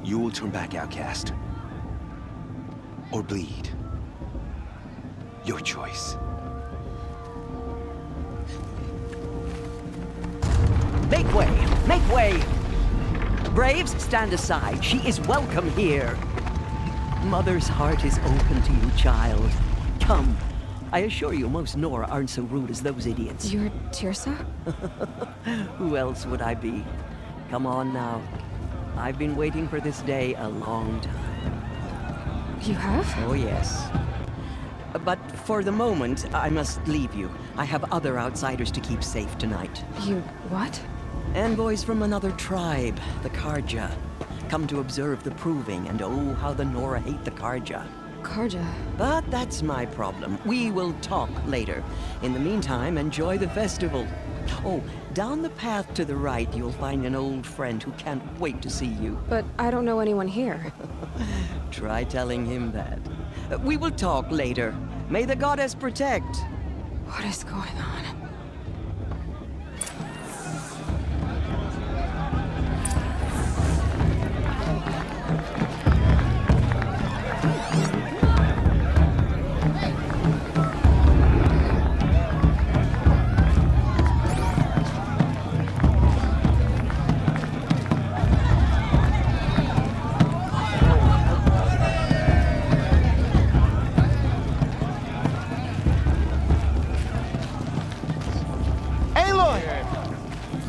You will turn back, outcast. Or bleed. Your choice. Make way! Make way! Braves, stand aside. She is welcome here. Mother's heart is open to you, child. Come. I assure you, most Nora aren't so rude as those idiots. You're Tirsa? Who else would I be? Come on now. I've been waiting for this day a long time. You have? Oh, yes. But for the moment, I must leave you. I have other outsiders to keep safe tonight. You what? Envoys from another tribe, the Karja. Come to observe the proving, and oh, how the Nora hate the Karja. Karja. But that's my problem. We will talk later. In the meantime, enjoy the festival. Oh, down the path to the right, you'll find an old friend who can't wait to see you. But I don't know anyone here. Try telling him that. We will talk later. May the goddess protect. What is going on?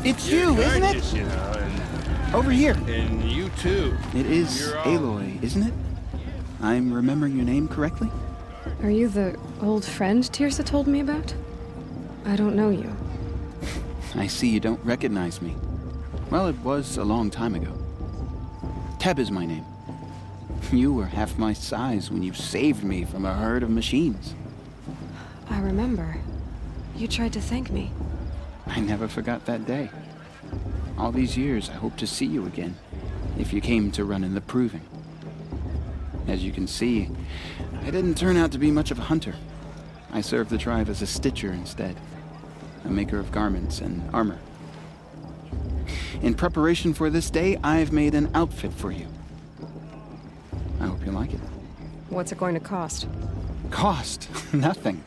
It's you, isn't it? You know, and, Over here. and you too. It is You're all- Aloy, isn't it? I'm remembering your name correctly? Are you the old friend Tirsa told me about? I don't know you. I see you don't recognize me. Well, it was a long time ago. Teb is my name. You were half my size when you saved me from a herd of machines. I remember. You tried to thank me. I never forgot that day. All these years, I hope to see you again, if you came to run in the proving. As you can see, I didn't turn out to be much of a hunter. I served the tribe as a stitcher instead, a maker of garments and armor. In preparation for this day, I've made an outfit for you. I hope you like it. What's it going to cost? Cost? Nothing.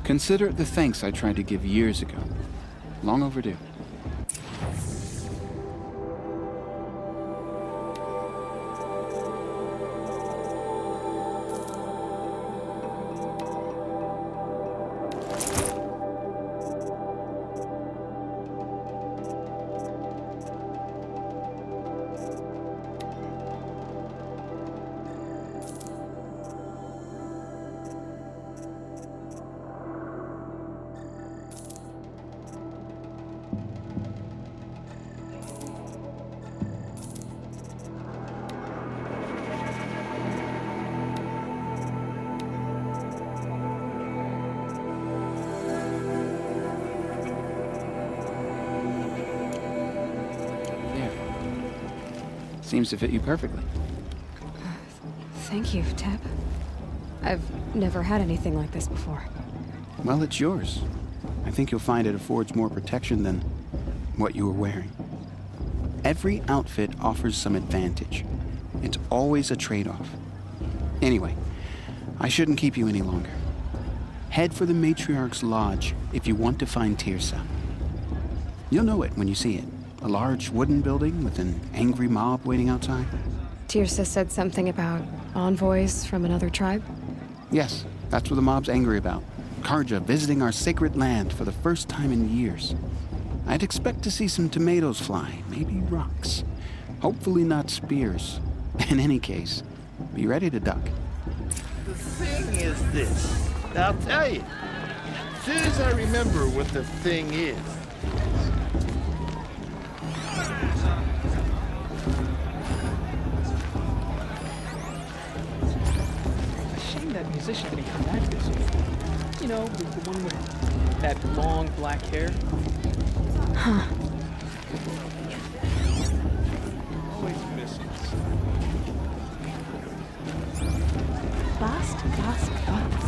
Consider it the thanks I tried to give years ago. Long overdue. Seems to fit you perfectly. Thank you, Teb. I've never had anything like this before. Well, it's yours. I think you'll find it affords more protection than what you were wearing. Every outfit offers some advantage. It's always a trade-off. Anyway, I shouldn't keep you any longer. Head for the Matriarch's Lodge if you want to find Tirsa. You'll know it when you see it. A large wooden building with an angry mob waiting outside. Tirsa said something about envoys from another tribe? Yes, that's what the mob's angry about. Karja visiting our sacred land for the first time in years. I'd expect to see some tomatoes fly, maybe rocks. Hopefully not spears. In any case, be ready to duck. The thing is this. I'll tell you. As soon as I remember what the thing is. Shame that musician didn't come back this week. You know, the one with that long black hair. Huh. Always missing. Blast, blast, blast.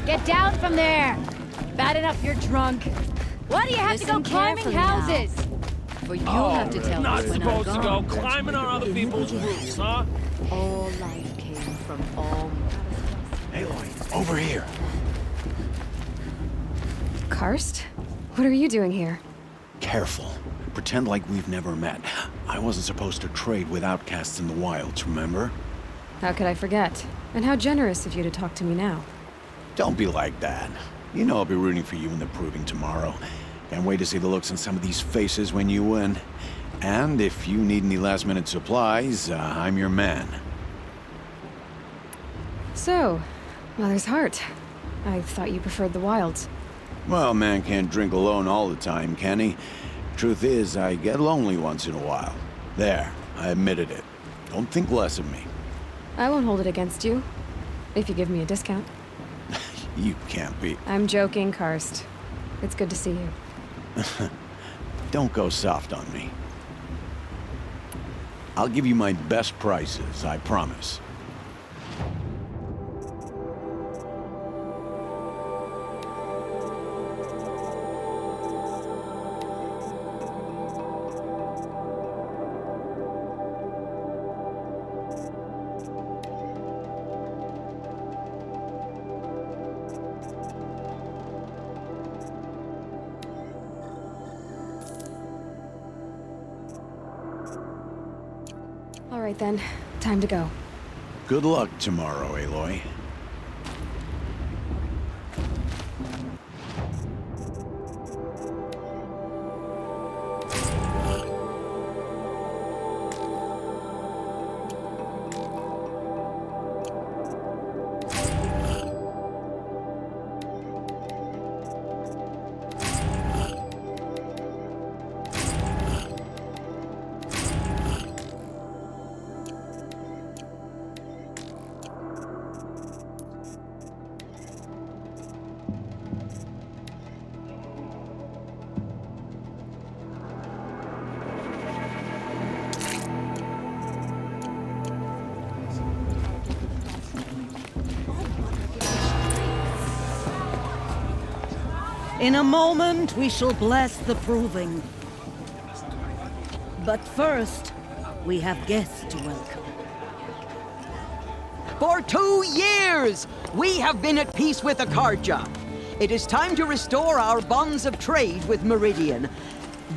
Get down from there! Bad enough you're drunk. Why do you have to go climbing houses? For you'll have to tell Not me when I'm supposed to gone. go climbing on other people's roofs, huh? All life came from all... Aloy, over here. Karst? What are you doing here? Careful. Pretend like we've never met. I wasn't supposed to trade with outcasts in the wilds, remember? How could I forget? And how generous of you to talk to me now. Don't be like that. You know I'll be rooting for you in the proving tomorrow. Can't wait to see the looks on some of these faces when you win. And if you need any last-minute supplies, I'm your man. So, Mother's Heart. I thought you preferred the wilds. Well, man can't drink alone all the time, can he? Truth is, I get lonely once in a while. There, I admitted it. Don't think less of me. I won't hold it against you. If you give me a discount. You can't be... I'm joking, Karst. It's good to see you. Don't go soft on me. I'll give you my best prices, I promise. All right then, time to go. Good luck tomorrow, Aloy. In a moment, we shall bless the proving. But first, we have guests to welcome. For 2 years, we have been at peace with Akarja. It is time to restore our bonds of trade with Meridian.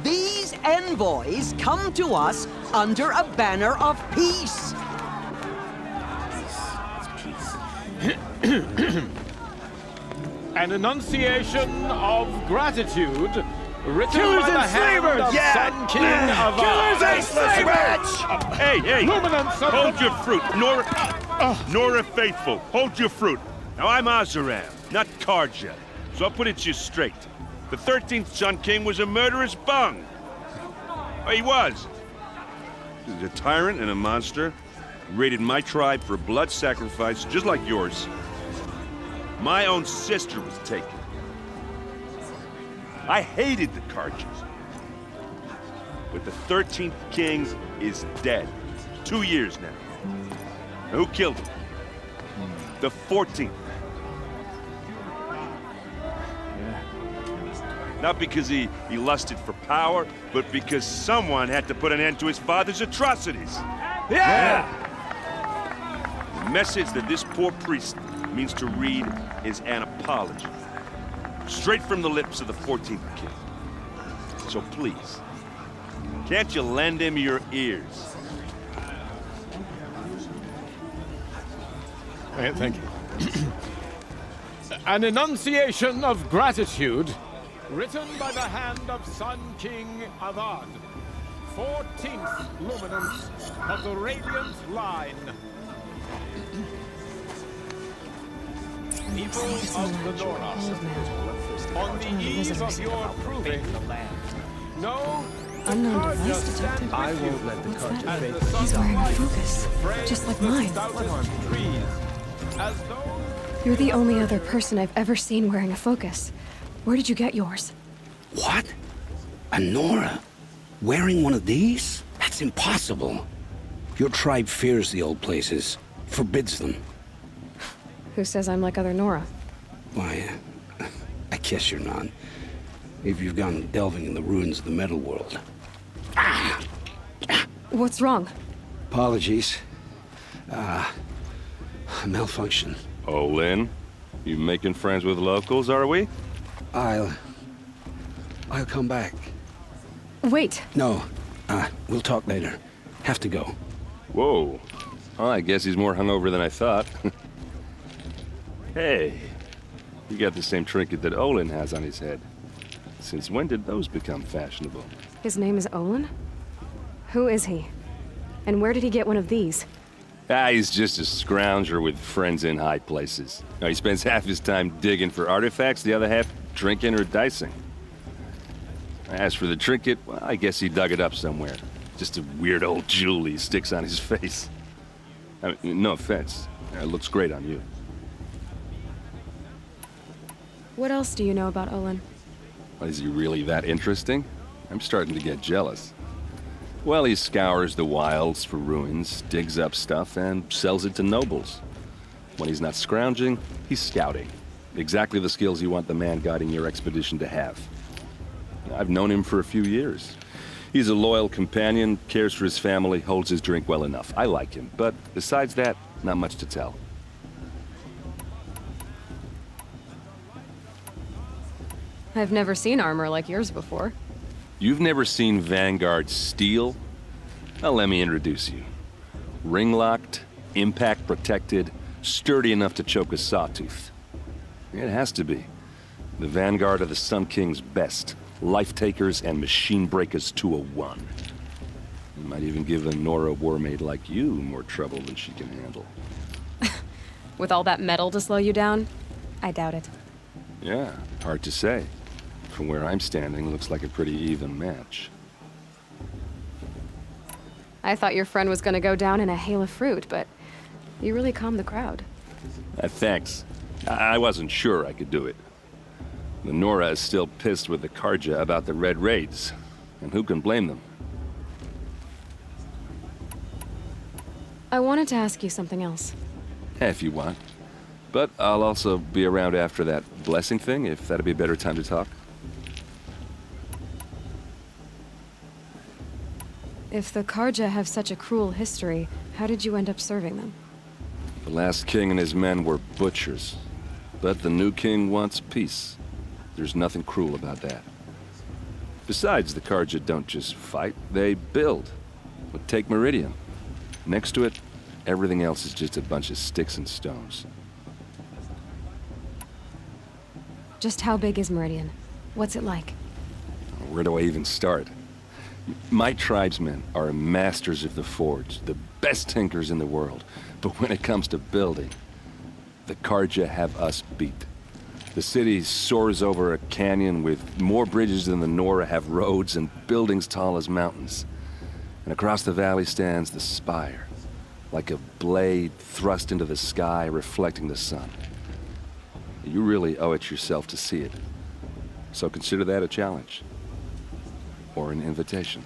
These envoys come to us under a banner of peace. An enunciation of gratitude written Killers by the and hand slavers! of Yeah! Sun King Avad. Killers and slavers! Hey, hey! Luminance of Hold the- your fruit, Nora Faithful. Hold your fruit. Now I'm Azaram, not Karja, so I'll put it to you straight. The 13th Sun King was a murderous bung. Oh, he was. He was a tyrant and a monster. He raided my tribe for blood sacrifice, just like yours. My own sister was taken. I hated the Karjas. But the 13th King is dead. 2 years now. Now, who killed him? The 14th. Not because he lusted for power, but because someone had to put an end to his father's atrocities. Yeah! The message that this poor priest means to read is an apology. Straight from the lips of the 14th King. So please, can't you lend him your ears? Thank you. An enunciation of gratitude written by the hand of Sun King Avad, 14th luminance of the Radiant Line. People of the Nora, on the eve of your proving, no, Unknown Karja device stand detected. with I you won't let the as Karja the fake. sun He's wearing a lights focus, friends just like the mine. stoutest trees, as though You're the only other person I've ever seen wearing a focus. Where did you get yours? What? A Nora? Wearing one of these? That's impossible. Your tribe fears the old places, forbids them. Who says I'm like other Nora? Why, I guess you're not. If you've gone delving in the ruins of the metal world. What's wrong? Apologies. Malfunction. Oh, Lynn? You making friends with locals, are we? I'll come back. Wait. No. We'll talk later. Have to go. Whoa. Oh, I guess he's more hungover than I thought. Hey. You got the same trinket that Olin has on his head. Since when did those become fashionable? His name is Olin? Who is he? And where did he get one of these? He's just a scrounger with friends in high places. Now, he spends half his time digging for artifacts, the other half drinking or dicing. As for the trinket, well, I guess he dug it up somewhere. Just a weird old jewel he sticks on his face. I mean, no offense. It looks great on you. What else do you know about Olin? Is he really that interesting? I'm starting to get jealous. Well, he scours the wilds for ruins, digs up stuff, and sells it to nobles. When he's not scrounging, he's scouting. Exactly the skills you want the man guiding your expedition to have. I've known him for a few years. He's a loyal companion, cares for his family, holds his drink well enough. I like him, but besides that, not much to tell. I've never seen armor like yours before. You've never seen Vanguard steel? Well, let me introduce you. Ring-locked, impact-protected, sturdy enough to choke a sawtooth. It has to be. The Vanguard of the Sun King's best. Life-takers and machine-breakers to a one. You might even give a Nora warmaid like you more trouble than she can handle. With all that metal to slow you down? I doubt it. Yeah, hard to say. From where I'm standing, looks like a pretty even match. I thought your friend was gonna go down in a hail of fruit, but you really calmed the crowd. Thanks. I wasn't sure I could do it. The Nora is still pissed with the Karja about the Red Raids, and who can blame them? I wanted to ask you something else. If you want. But I'll also be around after that blessing thing, if that'd be a better time to talk. If the Karja have such a cruel history, how did you end up serving them? The last king and his men were butchers. But the new king wants peace. There's nothing cruel about that. Besides, the Karja don't just fight, they build. But take Meridian. Next to it, everything else is just a bunch of sticks and stones. Just how big is Meridian? What's it like? Where do I even start? My tribesmen are masters of the forge, the best tinkers in the world. But when it comes to building, the Karja have us beat. The city soars over a canyon with more bridges than the Nora have roads and buildings tall as mountains. And across the valley stands the spire, like a blade thrust into the sky reflecting the sun. You really owe it yourself to see it. So consider that a challenge. Or an invitation.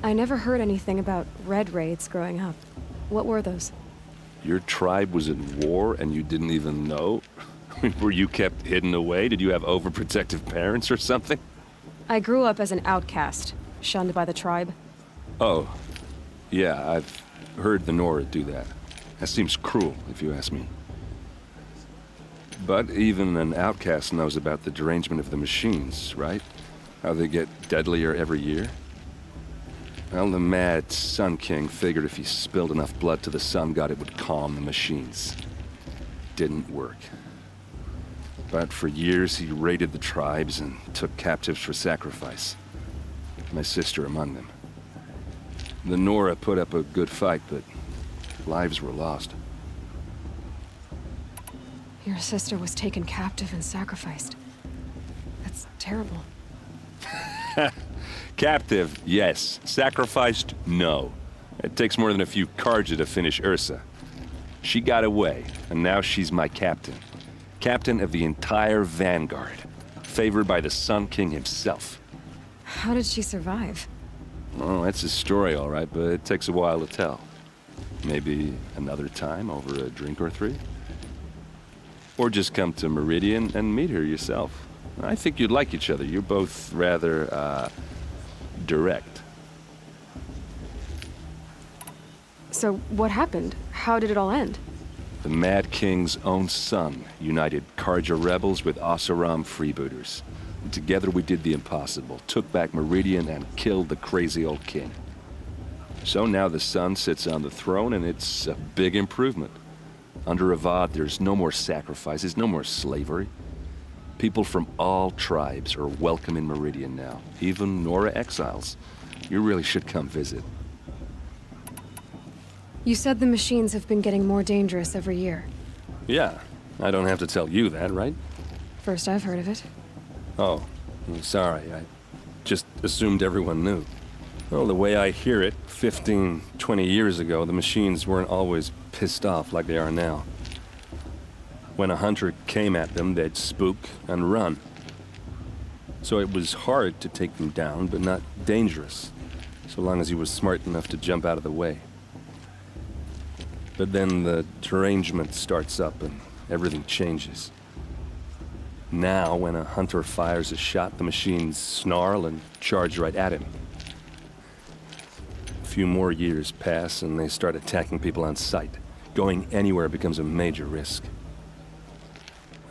I never heard anything about Red Raids growing up. What were those? Your tribe was in war and you didn't even know? Were you kept hidden away? Did you have overprotective parents or something? I grew up as an outcast, shunned by the tribe. Oh, yeah, I've heard the Nora do that. That seems cruel, if you ask me. But even an outcast knows about the derangement of the machines, right? How they get deadlier every year? Well, the mad Sun King figured if he spilled enough blood to the Sun God, it would calm the machines. Didn't work. But for years, he raided the tribes and took captives for sacrifice. My sister among them. The Nora put up a good fight, but lives were lost. Your sister was taken captive and sacrificed. That's terrible. Captive, yes. Sacrificed, no. It takes more than a few Karja to finish Ursa. She got away, and now she's my captain. Captain of the entire Vanguard. Favored by the Sun King himself. How did she survive? Oh, that's a story, all right, but it takes a while to tell. Maybe another time over a drink or three? Or just come to Meridian and meet her yourself. I think you'd like each other. You're both rather, direct. So, what happened? How did it all end? The Mad King's own son united Karja rebels with Oseram freebooters. And together we did the impossible, took back Meridian and killed the crazy old king. So now the son sits on the throne and it's a big improvement. Under Avad, there's no more sacrifices, no more slavery. People from all tribes are welcome in Meridian now, even Nora exiles. You really should come visit. You said the machines have been getting more dangerous every year. Yeah, I don't have to tell you that, right? First I've heard of it. Oh, I'm sorry. I just assumed everyone knew. Well, the way I hear it, 15, 20 years ago, the machines weren't always pissed off like they are now. When a hunter came at them, they'd spook and run. So it was hard to take them down, but not dangerous, so long as he was smart enough to jump out of the way. But then the derangement starts up and everything changes. Now, when a hunter fires a shot, the machines snarl and charge right at him. A few more years pass and they start attacking people on sight. Going anywhere becomes a major risk.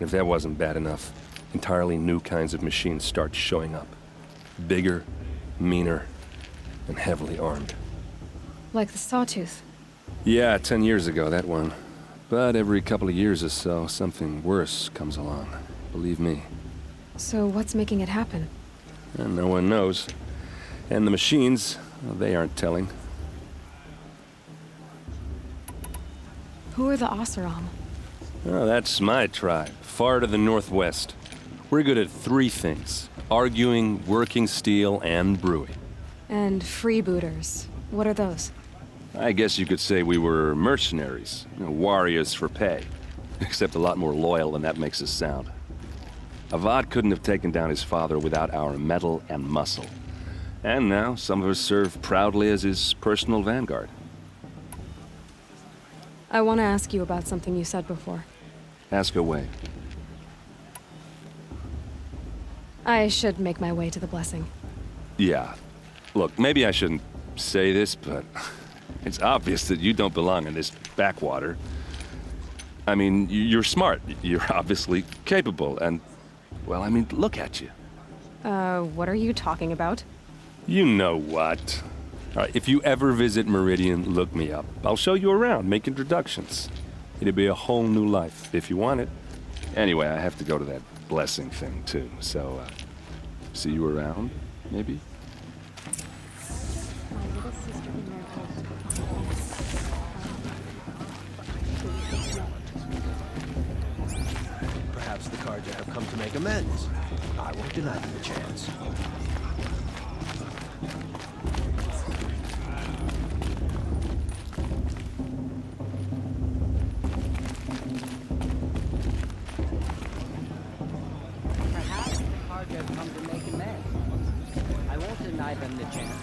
If that wasn't bad enough, entirely new kinds of machines start showing up. Bigger, meaner, and heavily armed. Like the Sawtooth. Yeah, 10 years ago, that one. But every couple of years or so, something worse comes along. Believe me. So what's making it happen? And no one knows. And the machines, well, they aren't telling. Who are the Oseram? Oh, that's my tribe, far to the northwest. We're good at 3 things. Arguing, working steel, and brewing. And freebooters. What are those? I guess you could say we were mercenaries. Warriors for pay. Except a lot more loyal than that makes us sound. Avad couldn't have taken down his father without our metal and muscle. And now, some of us serve proudly as his personal vanguard. I want to ask you about something you said before. Ask away. I should make my way to the blessing. Yeah. Look, maybe I shouldn't say this, but it's obvious that you don't belong in this backwater. I mean, you're smart. You're obviously capable, and, well, I mean, look at you. What are you talking about? You know what. All right, if you ever visit Meridian, look me up. I'll show you around, make introductions. It'll be a whole new life, if you want it. Anyway, I have to go to that blessing thing, too, so, see you around, maybe? Perhaps the Karja have come to make amends. I won't deny them the chance. Perhaps the Karja have come to make amends. I won't deny them the chance.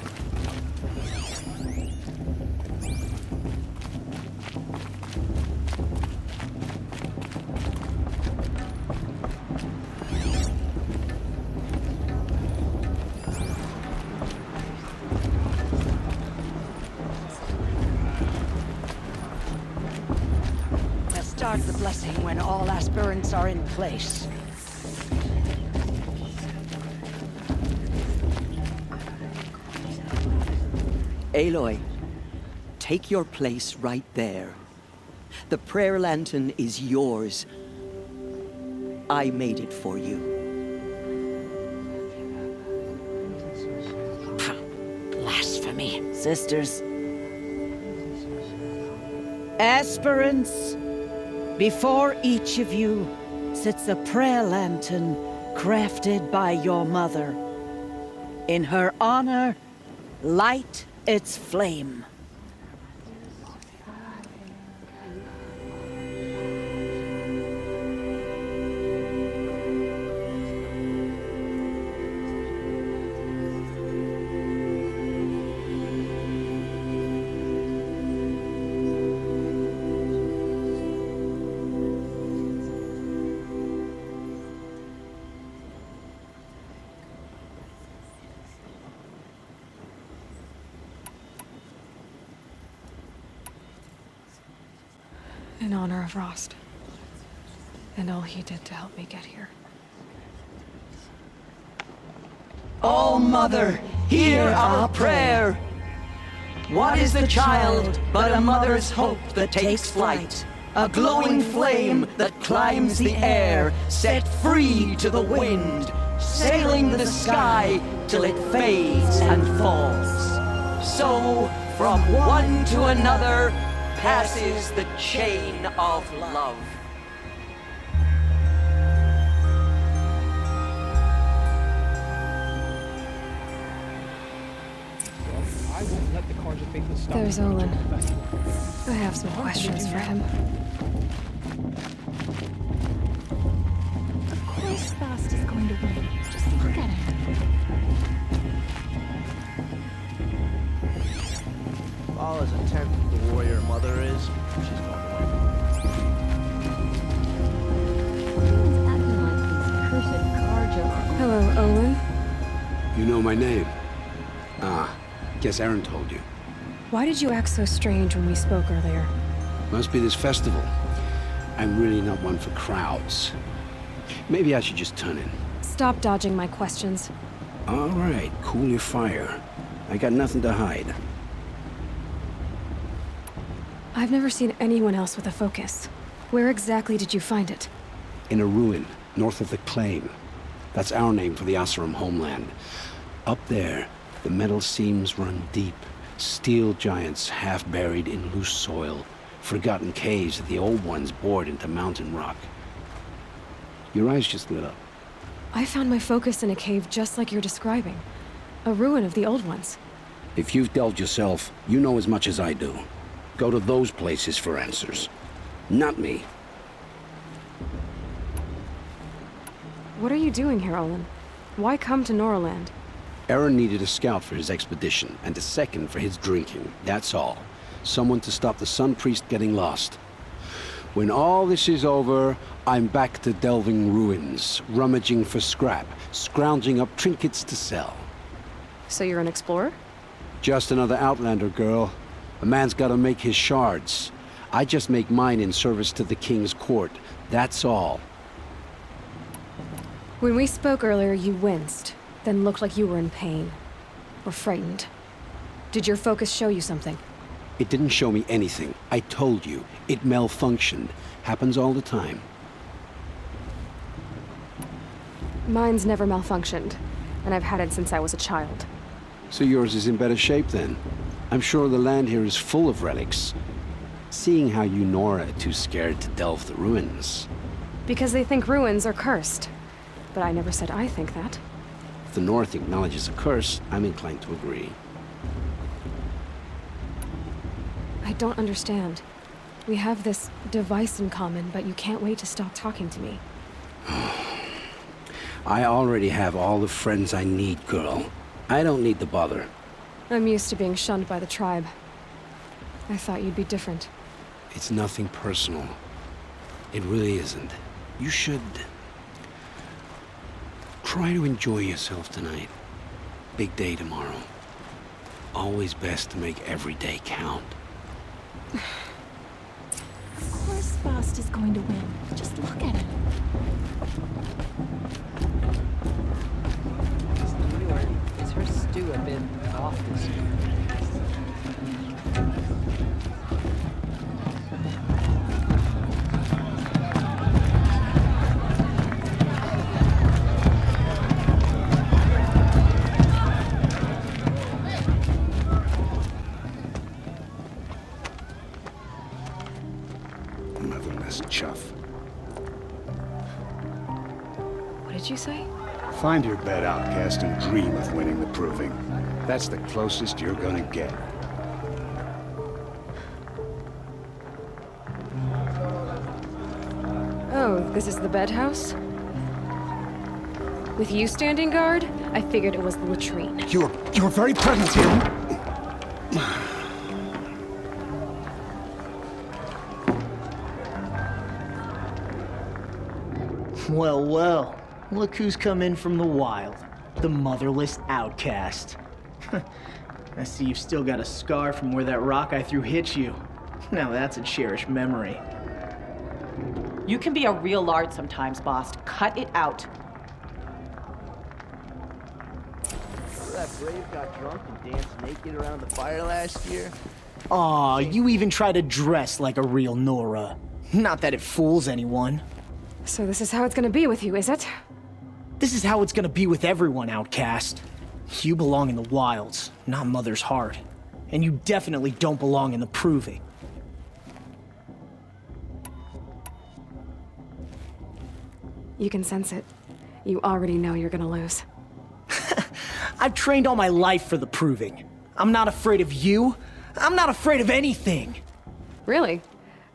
Start the blessing when all aspirants are in place. Aloy, take your place right there. The prayer lantern is yours. I made it for you. Blasphemy, sisters. Aspirants, before each of you sits a prayer lantern crafted by your mother. In her honor, light its flame. In honor of Rost. And all he did to help me get here. Oh, Mother, hear our prayer. What is the child but a mother's hope that takes flight? A glowing flame that climbs the air, set free to the wind, sailing the sky till it fades and falls. So, from one to another, passes the chain of love. I won't let the Karja faithless stop. There's Olin. I have some questions for him. Of course Fast is going to win. Just look at him. All as intent the warrior mother is, she's going to win. Everyone's acting like these cursed Karja are... Hello, Olin. You know my name? Ah, guess Aaron told you. Why did you act so strange when we spoke earlier? Must be this festival. I'm really not one for crowds. Maybe I should just turn in. Stop dodging my questions. All right, cool your fire. I got nothing to hide. I've never seen anyone else with a focus. Where exactly did you find it? In a ruin, north of the Claim. That's our name for the Oseram homeland. Up there, the metal seams run deep. Steel giants half buried in loose soil. Forgotten caves that the old ones bored into mountain rock. Your eyes just lit up. I found my focus in a cave just like you're describing. A ruin of the old ones. If you've delved yourself, you know as much as I do. Go to those places for answers. Not me. What are you doing here, Olin? Why come to Norland? Aaron needed a scout for his expedition, and a second for his drinking. That's all. Someone to stop the Sun Priest getting lost. When all this is over, I'm back to delving ruins, rummaging for scrap, scrounging up trinkets to sell. So you're an explorer? Just another Outlander, girl. A man's gotta make his shards. I just make mine in service to the King's court. That's all. When we spoke earlier, you winced, then looked like you were in pain. Or frightened. Did your focus show you something? It didn't show me anything. I told you. It malfunctioned. Happens all the time. Mine's never malfunctioned, and I've had it since I was a child. So yours is in better shape then. I'm sure the land here is full of relics. Seeing how you Nora are too scared to delve the ruins. Because they think ruins are cursed. But I never said I think that. If the North acknowledges a curse, I'm inclined to agree. I don't understand. We have this device in common, but you can't wait to stop talking to me. I already have all the friends I need, girl. I don't need the bother. I'm used to being shunned by the tribe. I thought you'd be different. It's nothing personal. It really isn't. You should... try to enjoy yourself tonight. Big day tomorrow. Always best to make every day count. Of course Fast is going to win. Just look at him. Is her stew a bit off this year? Motherless chuff. What did you say? Find your bed, outcast, and dream of winning the proving. That's the closest you're gonna get. Oh, this is the bedhouse? With you standing guard, I figured it was the latrine. Your very presence here... Well, well. Look who's come in from the wild. The motherless outcast. I see you've still got a scar from where that rock I threw hit you. Now that's a cherished memory. You can be a real lard sometimes, boss. Cut it out. That Brave got drunk and danced naked around the fire last year. Aw, you even try to dress like a real Nora. Not that it fools anyone. So this is how it's gonna be with you, is it? This is how it's gonna be with everyone, outcast. You belong in the wilds, not Mother's heart. And you definitely don't belong in the proving. You can sense it. You already know you're gonna lose. I've trained all my life for the proving. I'm not afraid of you. I'm not afraid of anything. Really?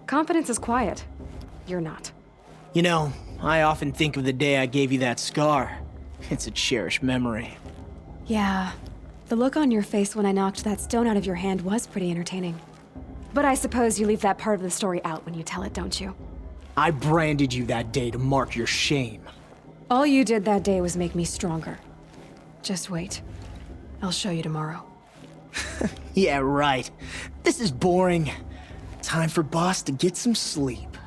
Confidence is quiet. You're not. You know, I often think of the day I gave you that scar. It's a cherished memory. Yeah. The look on your face when I knocked that stone out of your hand was pretty entertaining. But I suppose you leave that part of the story out when you tell it, don't you? I branded you that day to mark your shame. All you did that day was make me stronger. Just wait. I'll show you tomorrow. Yeah, right. This is boring. Time for Boss to get some sleep.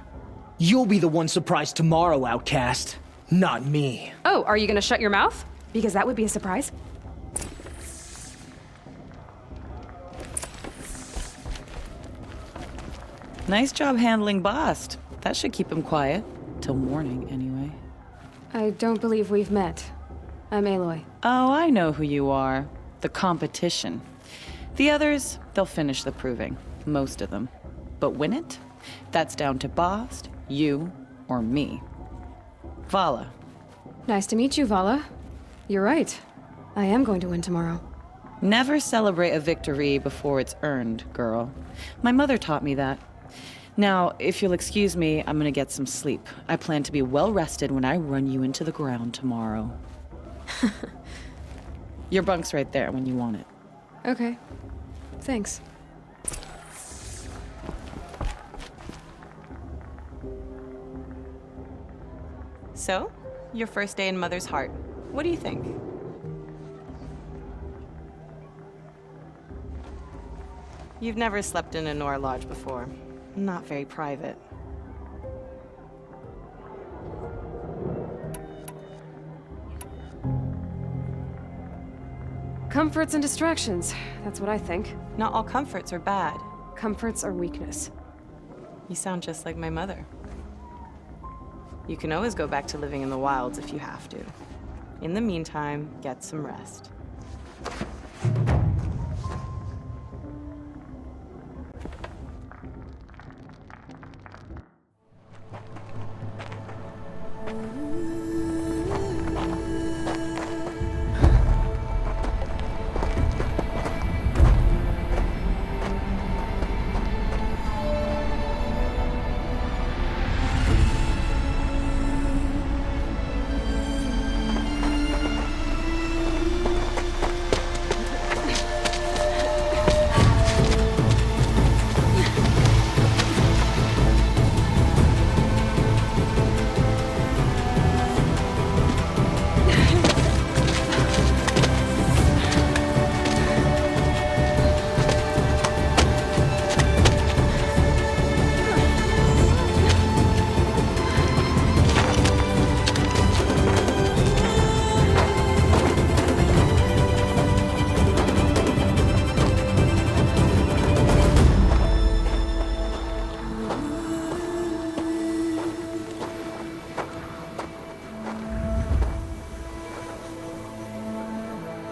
You'll be the one surprised tomorrow, outcast. Not me. Oh, are you gonna shut your mouth? Because that would be a surprise. Nice job handling Bast. That should keep him quiet. Till morning, anyway. I don't believe we've met. I'm Aloy. Oh, I know who you are. The competition. The others, they'll finish the proving. Most of them. But win it? That's down to Bast, you, or me. Vala. Nice to meet you, Vala. You're right. I am going to win tomorrow. Never celebrate a victory before it's earned, girl. My mother taught me that. Now, if you'll excuse me, I'm gonna get some sleep. I plan to be well rested when I run you into the ground tomorrow. Your bunk's right there when you want it. Okay. Thanks. So, your first day in Mother's heart. What do you think? You've never slept in a Nora lodge before. Not very private. Comforts and distractions. That's what I think. Not all comforts are bad. Comforts are weakness. You sound just like my mother. You can always go back to living in the wilds if you have to. In the meantime, get some rest.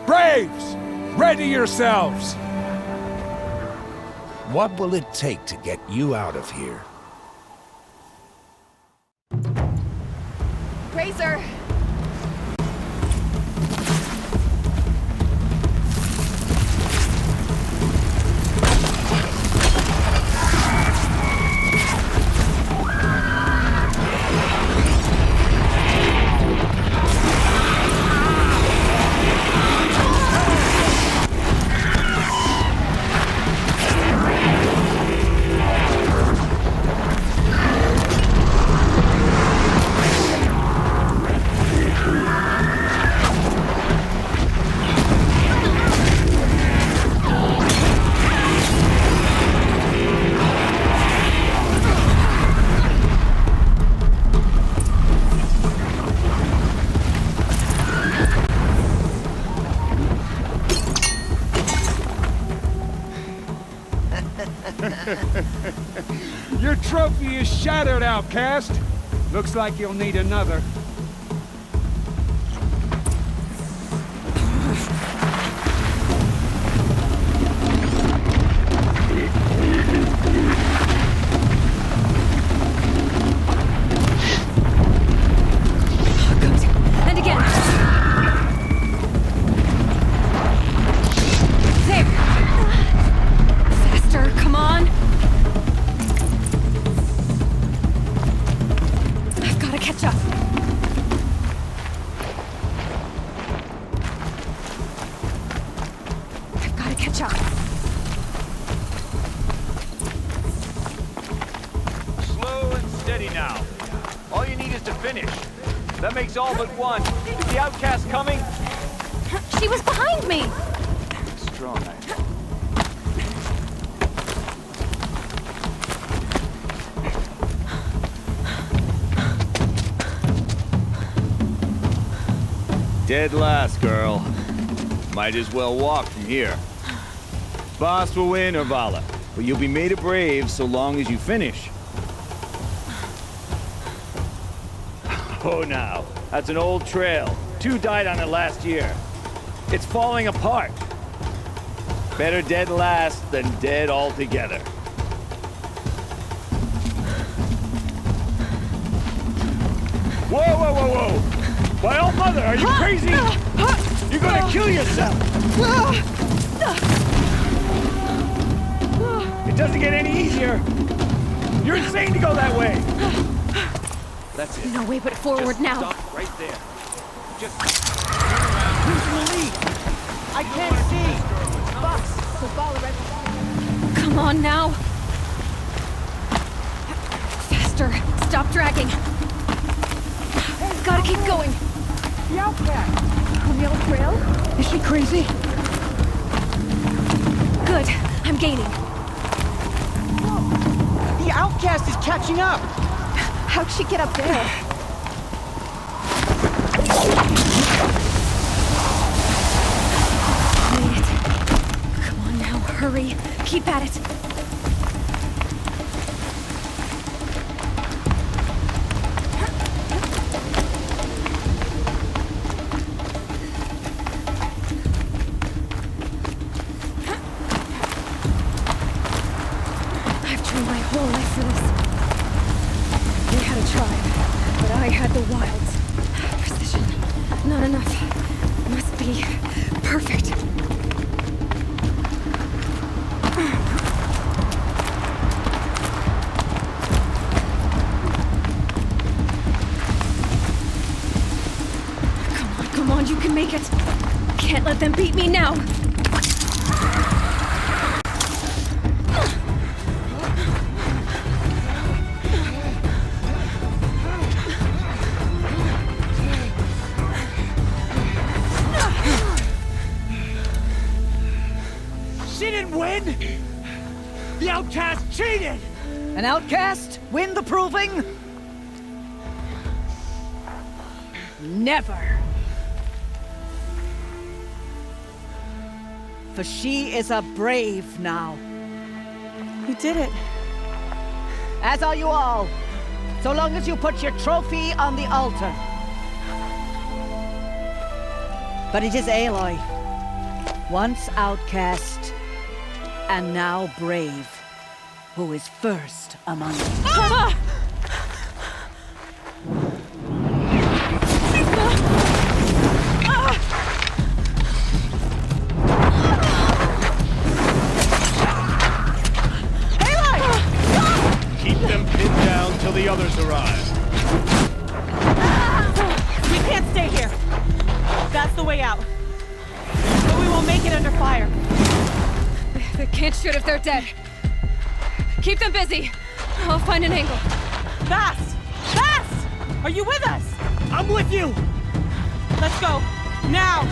Braves! Ready yourselves! What will it take to get you out of here? Razor! Your trophy is shattered, outcast. Looks like you'll need another. And again. There. Faster, come on. I've got to catch up. I've got to catch up. Slow and steady now. All you need is to finish. That makes all but one. Is the outcast coming? She was behind me. Strong, I know. Dead last, girl. Might as well walk from here. Boss will win, or Vala, but you'll be made a brave so long as you finish. Oh, now. That's an old trail. 2 died on it last year. It's falling apart. Better dead last than dead altogether. Whoa, whoa, whoa, whoa! My old mother, are you crazy? You're gonna kill yourself! It doesn't get any easier! You're insane to go that way! That's it. No way but forward Just now. Stop right there. Just Who's in the lead? I can't see. Box. The ball right. Come on now. Faster. Stop dragging. Gotta keep going. The outcast. On the old trail? Is she crazy? Good. I'm gaining. The outcast is catching up. How'd she get up there? Made it. Come on now, hurry. Keep at it. I've trained my whole life for this. They had a tribe, but I had the wilds. Precision. Not enough. Must be perfect. Come on, you can make it. Can't let them beat me now. She didn't win! The outcast cheated! An outcast win the proving? Never. For she is a brave now. You did it. As are you all. So long as you put your trophy on the altar. But it is Aloy, once outcast, and now brave, who is first among us. keep them pinned down till the others arrive. We can't stay here. That's the way out. But we won't make it under fire. They can't shoot if they're dead. Keep them busy. I'll find an angle. Fast! Fast! Are you with us? I'm with you! Let's go. Now!